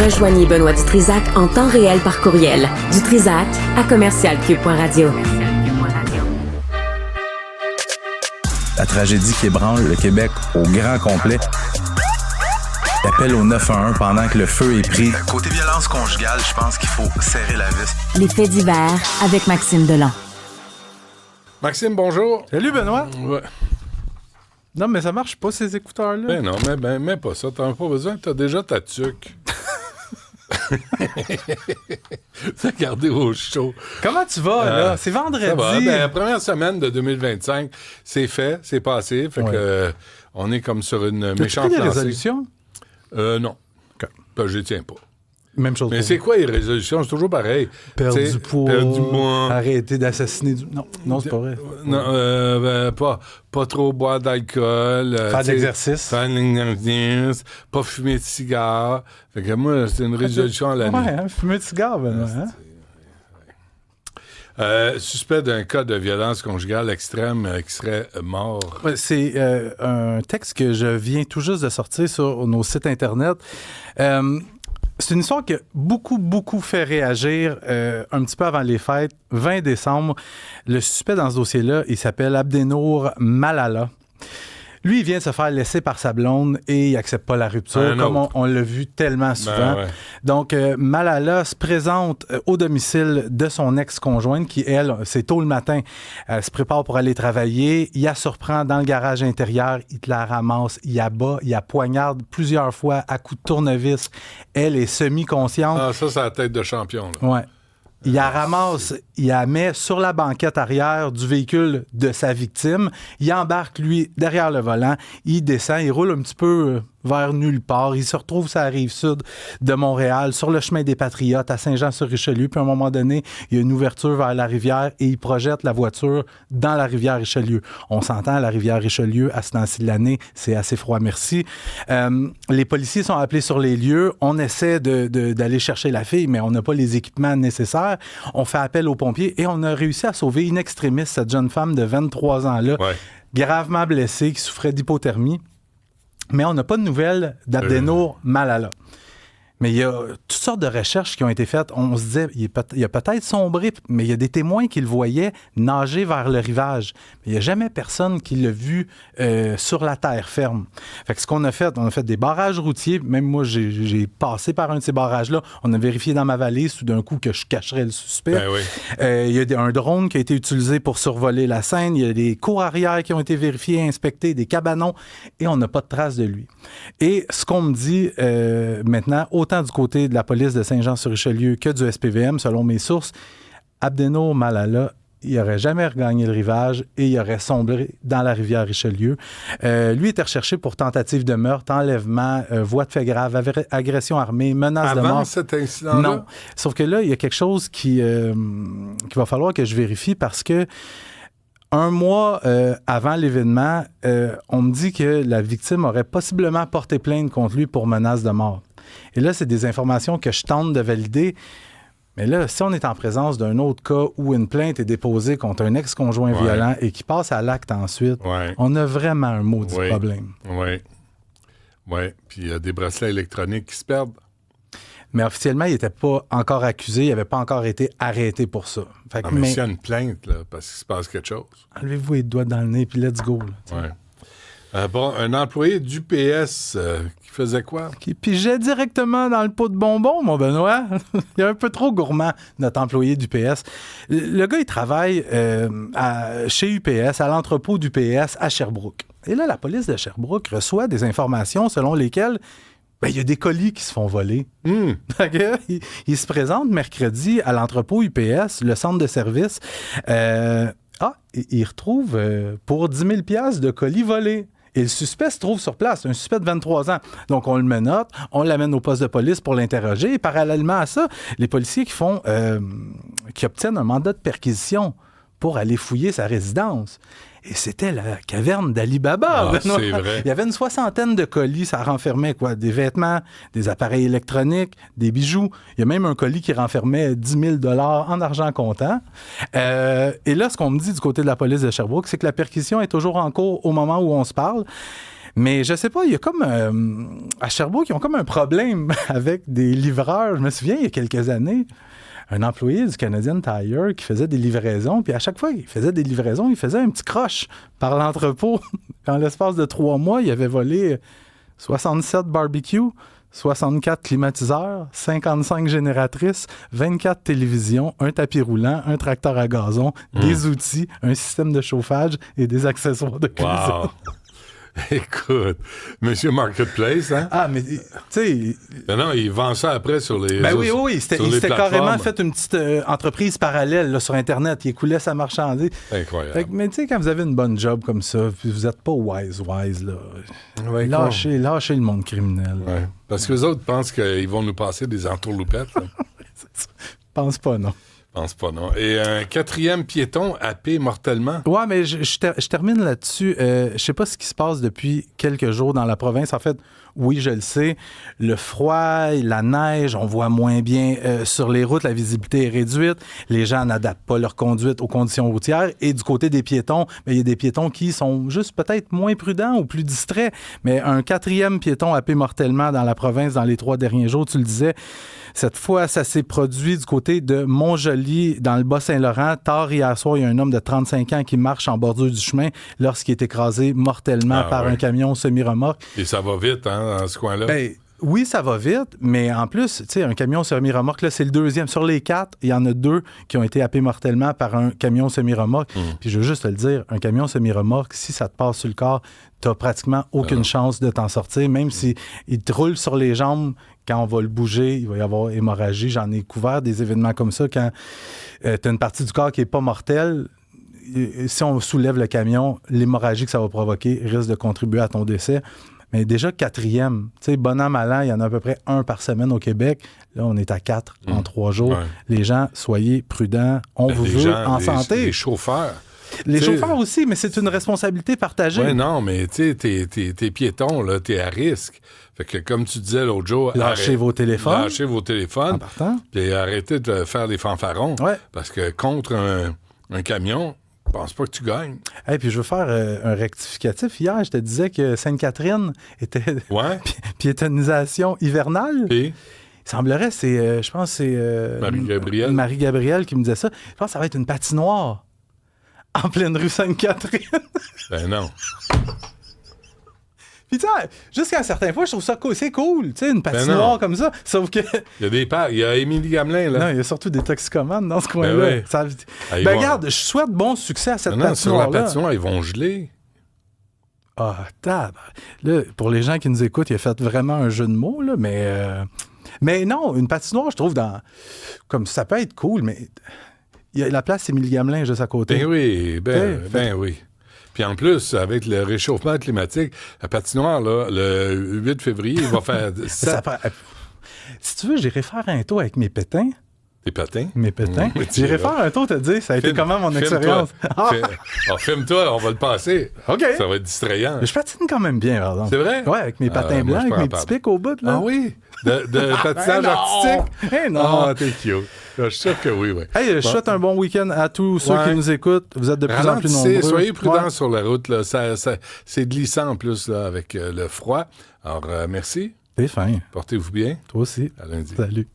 Rejoignez Benoît Dutrisac en temps réel par courriel. Dutrisac@commercialcube.radio. La tragédie qui ébranle le Québec au grand complet. L'appel au 911 pendant que le feu est pris. Côté violence conjugale, je pense qu'il faut serrer la vis. Les faits divers avec Maxime Delan. Maxime, bonjour. Salut, Benoît. Ouais. Non, mais ça marche pas, ces écouteurs-là. Ben non, mais pas ça. T'en as pas besoin. T'as déjà ta tuque. T'as gardé au chaud. Comment tu vas, là? C'est vendredi. Ça va. Ben, la première semaine de 2025, c'est fait, c'est passé. Fait que on est comme sur une méchante lancée. lancée. Des résolutions? Non. Okay. Ben, je les tiens pas. Même chose. Mais c'est quoi les résolutions? C'est toujours pareil. Perdre du poids. Arrêter d'assassiner du... Non, c'est pas vrai. Non, pas trop boire d'alcool. Faire de l'exercice. Faire de l'exercice. Pas fumer de cigare. Fait que moi, c'est une résolution à l'année. Ouais, fumer de cigare, Benoît. Suspect d'un cas de violence conjugale extrême qui serait mort. C'est un texte que je viens tout juste de sortir sur nos sites Internet. C'est une histoire qui a beaucoup fait réagir un petit peu avant les fêtes. 20 décembre, le suspect dans ce dossier-là, il s'appelle Abdenour Malala. Lui, il vient de se faire laisser par sa blonde et il n'accepte pas la rupture, comme on l'a vu tellement souvent. Ouais. Donc, Malala se présente au domicile de son ex-conjointe qui, elle, c'est tôt le matin, elle se prépare pour aller travailler. Il la surprend dans le garage intérieur, il te la ramasse, il la bat, il la poignarde plusieurs fois à coups de tournevis. Elle est semi-consciente. Ah, ça, c'est la tête de champion, là. Ouais. Il la ramasse, il la met sur la banquette arrière du véhicule de sa victime. Il embarque, lui, derrière le volant. Il descend, il roule un petit peu vers nulle part. Il se retrouve sur la rive sud de Montréal, sur le chemin des Patriotes, à Saint-Jean-sur-Richelieu. Puis à un moment donné, il y a une ouverture vers la rivière et il projette la voiture dans la rivière Richelieu. On s'entend, la rivière Richelieu, à ce temps-ci de l'année, c'est assez froid, merci. Les policiers sont appelés sur les lieux. On essaie d'aller chercher la fille, mais on n'a pas les équipements nécessaires. On fait appel aux pompiers et on a réussi à sauver in extremis cette jeune femme de 23 ans-là, gravement blessée, qui souffrait d'hypothermie. Mais on n'a pas de nouvelles d'Abdenour Malala. Mais il y a toutes sortes de recherches qui ont été faites. On se disait, il a peut-être sombré, mais il y a des témoins qui le voyaient nager vers le rivage. Mais il n'y a jamais personne qui l'a vu sur la terre ferme. Fait que ce qu'on a fait, on a fait des barrages routiers. Même moi, j'ai passé par un de ces barrages-là. On a vérifié dans ma valise tout d'un coup que je cacherais le suspect. Ben oui. Il y a un drone qui a été utilisé pour survoler la scène. Il y a des cours arrière qui ont été vérifiés, inspectés, des cabanons, et on n'a pas de traces de lui. Et ce qu'on me dit maintenant, autant du côté de la police de Saint-Jean-sur-Richelieu que du SPVM, selon mes sources, Abdenour Malala, il n'aurait jamais regagné le rivage et il aurait sombré dans la rivière Richelieu. Lui était recherché pour tentative de meurtre, enlèvement, voie de fait grave, agression armée, menace de mort. Avant cet incident-là? Non. Sauf que là, il y a quelque chose qu'il va falloir que je vérifie parce que un mois avant l'événement, on me dit que la victime aurait possiblement porté plainte contre lui pour menace de mort. Et là, c'est des informations que je tente de valider. Mais là, si on est en présence d'un autre cas où une plainte est déposée contre un ex-conjoint violent et qui passe à l'acte ensuite, on a vraiment un maudit problème. Oui. Puis il y a des bracelets électroniques qui se perdent. Mais officiellement, il n'était pas encore accusé, il n'avait pas encore été arrêté pour ça. Fait que, mais s'il y a une plainte, là, parce qu'il se passe quelque chose. Enlevez-vous les doigts dans le nez, puis let's go. Un employé d'UPS qui faisait quoi? Qui pigeait directement dans le pot de bonbons, mon Benoît. Il est un peu trop gourmand, notre employé d'UPS. Le gars, il travaille chez UPS, à l'entrepôt d'UPS à Sherbrooke. Et là, la police de Sherbrooke reçoit des informations selon lesquelles il y a des colis qui se font voler. Il se présente mercredi à l'entrepôt UPS, le centre de service. Il retrouve pour 10 000 $ de colis volés. Et le suspect se trouve sur place, un suspect de 23 ans. Donc, on le menotte, on l'amène au poste de police pour l'interroger. Et parallèlement à ça, les policiers qui obtiennent un mandat de perquisition pour aller fouiller sa résidence. Et c'était la caverne d'Ali Baba. C'est vrai. Il y avait une 60aine de colis. Ça renfermait des vêtements, des appareils électroniques, des bijoux. Il y a même un colis qui renfermait 10 000 $ en argent comptant. Et là, ce qu'on me dit du côté de la police de Sherbrooke, c'est que la perquisition est toujours en cours au moment où on se parle. Mais je sais pas, il y a comme... à Sherbrooke, ils ont comme un problème avec des livreurs. Je me souviens, il y a quelques années, un employé du Canadian Tire qui faisait des livraisons, puis à chaque fois qu'il faisait des livraisons, il faisait un petit croche par l'entrepôt. En l'espace de 3 mois, il avait volé 67 barbecues, 64 climatiseurs, 55 génératrices, 24 télévisions, un tapis roulant, un tracteur à gazon, des outils, un système de chauffage et des accessoires de cuisine. Wow. Écoute, Monsieur Marketplace, hein? Ah, mais tu sais... Non, il vend ça après sur les Ben oui, il s'était carrément fait une petite entreprise parallèle là, sur Internet. Il écoulait sa marchandise. Incroyable. Mais tu sais, quand vous avez une bonne job comme ça, puis vous n'êtes pas wise, là, Ouais, lâchez le monde criminel. Ouais. Parce que les autres pensent qu'ils vont nous passer des entourloupettes. Là. Pense pas, non. Je pense pas, non. Et un 4e piéton happé mortellement. Ouais, mais je termine là-dessus. Je sais pas ce qui se passe depuis quelques jours dans la province. En fait, oui, je le sais. Le froid, la neige, on voit moins bien sur les routes. La visibilité est réduite. Les gens n'adaptent pas leur conduite aux conditions routières. Et du côté des piétons, il y a des piétons qui sont juste peut-être moins prudents ou plus distraits. Mais un 4e piéton happé mortellement dans la province dans les 3 derniers jours, tu le disais. Cette fois, ça s'est produit du côté de Montjoly, dans le Bas-Saint-Laurent. Tard hier soir, il y a un homme de 35 ans qui marche en bordure du chemin lorsqu'il est écrasé mortellement par un camion semi-remorque. Et ça va vite, hein, dans ce coin-là? Ben, oui, ça va vite, mais en plus, tu sais, un camion semi-remorque, là, c'est le 2e. Sur les 4, il y en a 2 qui ont été happés mortellement par un camion semi-remorque. Puis je veux juste te le dire, un camion semi-remorque, si ça te passe sur le corps, t'as pratiquement aucune chance de t'en sortir, même si il te roule sur les jambes. Quand on va le bouger, il va y avoir hémorragie. J'en ai couvert des événements comme ça. Quand tu as une partie du corps qui n'est pas mortelle, si on soulève le camion, l'hémorragie que ça va provoquer risque de contribuer à ton décès. Mais déjà, 4e, tu sais, bon an, mal an, il y en a à peu près 1 par semaine au Québec. Là, on est à 4 en 3 jours. Ouais. Les gens, soyez prudents. On vous veut en santé. Les chauffeurs. Les chauffeurs aussi, mais c'est une responsabilité partagée. Oui, non, mais tu sais, t'es piéton, là, t'es à risque. Fait que, comme tu disais l'autre jour... Lâchez vos téléphones. Lâchez vos téléphones. Puis arrêtez de faire des fanfarons. Ouais. Parce que contre un camion, je pense pas que tu gagnes. Et puis je veux faire un rectificatif. Hier, je te disais que Sainte-Catherine était piétonisation hivernale. Puis? Il semblerait, je pense que c'est... Marie-Gabrielle. Marie-Gabrielle qui me disait ça. Je pense que ça va être une patinoire en pleine rue Sainte-Catherine. Ben non. Puis tu sais, jusqu'à un certain point, je trouve ça cool. C'est cool, tu sais, une patinoire comme ça. Sauf que... Il y a Émilie Gamelin, là. Non, il y a surtout des toxicomanes dans ce coin-là. Oui. Regarde, je souhaite bon succès à cette patinoire-là. Sur la patinoire, ils vont geler. Ah, là, pour les gens qui nous écoutent, il a fait vraiment un jeu de mots, là, mais non, une patinoire, je trouve, comme ça peut être cool, mais il y a la place Émilie Gamelin juste à côté. Ben oui, ben oui. Puis en plus, avec le réchauffement climatique, la patinoire, là, le 8 février, il va faire... Si tu veux, j'irai faire un tour avec mes pétins. Tes patins? Mes pétins. J'irai faire un tour te dire, ça a été comment mon expérience. Filme-toi, on va le passer. OK. Ça va être distrayant. Je patine quand même bien, par exemple. C'est vrai? Ouais, avec mes patins blancs, avec mes petits pics au bout. Là. Ah oui? De patinage artistique? Non! Ah, t'es cute. Je suis sûr que oui. Hey, je souhaite un bon week-end à tous ceux qui nous écoutent. Vous êtes de plus en plus nombreux. Soyez prudents sur la route. Là. C'est glissant en plus là, avec le froid. Alors, merci. C'est fin. Portez-vous bien. Toi aussi. À lundi. Salut.